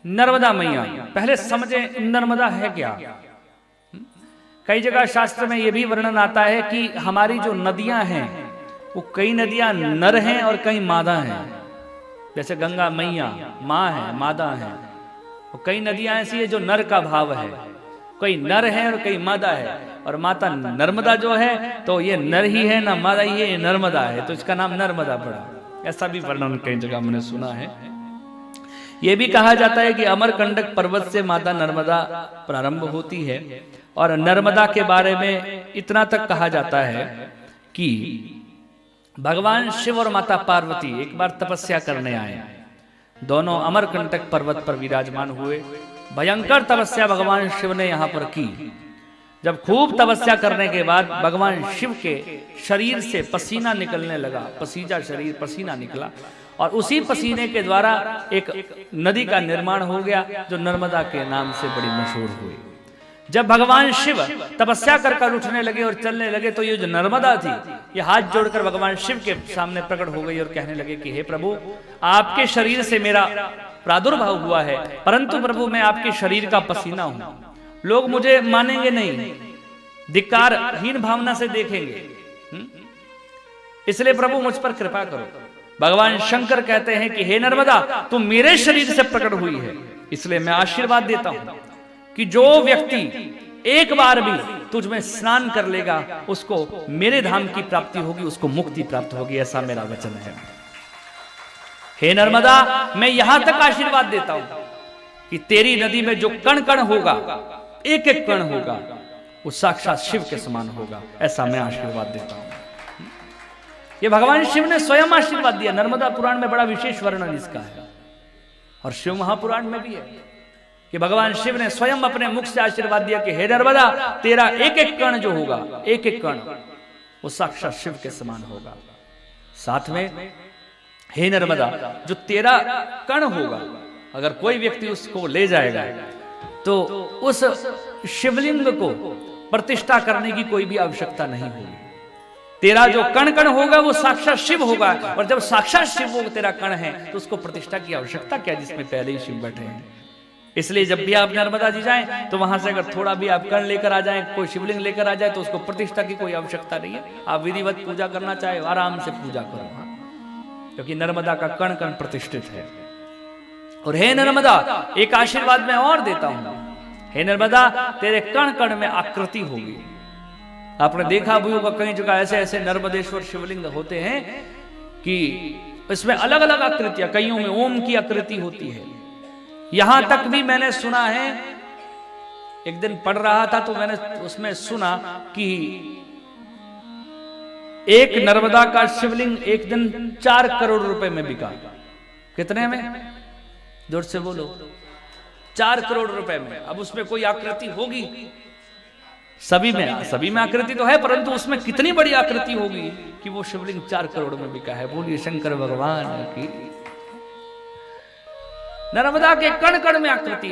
नर्मदा मैया। पहले समझे नर्मदा है क्या। कई जगह शास्त्र में यह भी वर्णन आता है कि हमारी जो नदियां हैं वो कई नदियां नर हैं और कई मादा हैं। जैसे गंगा मैया माँ है, मादा है। और कई नदियां ऐसी है जो नर का भाव है, कई नर है और कई मादा है। और माता नर्मदा जो है तो ये नर ही है ना मादा ही है, ये नर्मदा है, तो इसका नाम नर्मदा पड़ा। ऐसा भी वर्णन कई जगह मैंने सुना है। यह भी कहा जाता है कि अमरकंटक पर्वत से माता नर्मदा प्रारंभ होती है। और नर्मदा के बारे में इतना तक कहा जाता है कि भगवान शिव और माता पार्वती एक बार तपस्या करने आए। दोनों अमरकंटक पर्वत पर विराजमान हुए। भयंकर तपस्या भगवान शिव ने यहां पर की। जब खूब तपस्या करने के बाद भगवान शिव के शरीर से पसीना निकलने लगा, पसीजा शरीर पसीना निकला, और उसी पसीने के द्वारा एक नदी का निर्माण हो गया जो नर्मदा के नाम से बड़ी मशहूर हुई। जब भगवान शिव तपस्या कर कर उठने लगे और चलने लगे तो ये जो नर्मदा थी ये हाथ जोड़कर भगवान शिव के सामने प्रकट हो गई और कहने लगे कि हे प्रभु, आपके शरीर से मेरा प्रादुर्भाव हुआ है, परंतु प्रभु मैं आपके शरीर का पसीना हूं। लोग मुझे मानेंगे नहीं, धिक्कारहीन भावना से देखेंगे, इसलिए प्रभु मुझ पर कृपा करो। भगवान शंकर कहते हैं कि हे नर्मदा, तुम मेरे शरीर से प्रकट हुई है, इसलिए मैं आशीर्वाद देता हूं कि जो व्यक्ति एक बार भी तुझ में स्नान कर लेगा उसको मेरे धाम की प्राप्ति होगी, उसको मुक्ति प्राप्त होगी, ऐसा मेरा वचन है। हे नर्मदा, मैं यहां तक आशीर्वाद देता हूं कि तेरी नदी में जो कण कण होगा, एक एक कण होगा, वो साक्षात शिव के समान होगा, ऐसा मैं आशीर्वाद देता हूं। ये भगवान शिव ने स्वयं आशीर्वाद दिया। नर्मदा पुराण में बड़ा विशेष वर्णन इसका है, और शिव महापुराण में भी है कि भगवान शिव ने स्वयं अपने मुख से आशीर्वाद दिया कि हे नर्मदा, तेरा एक एक कण जो होगा, एक एक कण, वो साक्षात शिव के समान होगा। साथ में हे नर्मदा, जो तेरा कण होगा, अगर कोई व्यक्ति उसको ले जाएगा तो उस शिवलिंग को प्रतिष्ठा करने की कोई भी आवश्यकता नहीं होगी। तेरा जो कण कण होगा वो साक्षात शिव होगा, और जब साक्षात शिव वो तेरा कण है तो उसको प्रतिष्ठा की आवश्यकता क्या, जिसमें पहले ही शिव बैठे हैं। इसलिए जब भी आप नर्मदा जी जाएं तो वहां से अगर थोड़ा भी आप कण लेकर आ जाएं, कोई शिवलिंग लेकर आ जाए, तो उसको प्रतिष्ठा की कोई आवश्यकता नहीं है। आप विधिवत पूजा करना चाहे आराम से पूजा करो, क्योंकि नर्मदा का कण कण प्रतिष्ठित है। और हे नर्मदा, एक आशीर्वाद मैं और देता हूं, हे नर्मदा, तेरे कण कण में आकृति होगी। आपने देखा भी होगा कई जगह ऐसे ऐसे नर्मदेश्वर शिवलिंग होते हैं कि इसमें अलग अलग आकृतियां, कईयों में ओम की आकृति होती है। यहां तक भी मैंने सुना है, एक दिन पढ़ रहा था तो मैंने उसमें सुना कि एक नर्मदा का शिवलिंग एक दिन 4 करोड़ रुपए में बिका। कितने में, जोर से बोलो, 4 करोड़ रुपए में। अब उसमें कोई आकृति होगी, सभी में आकृति तो है, परंतु उसमें कितनी बड़ी आकृति होगी कि वो शिवलिंग 4 करोड़ में बिका है। बोलिए शंकर भगवान की। नर्मदा के कण कण में आकृति है।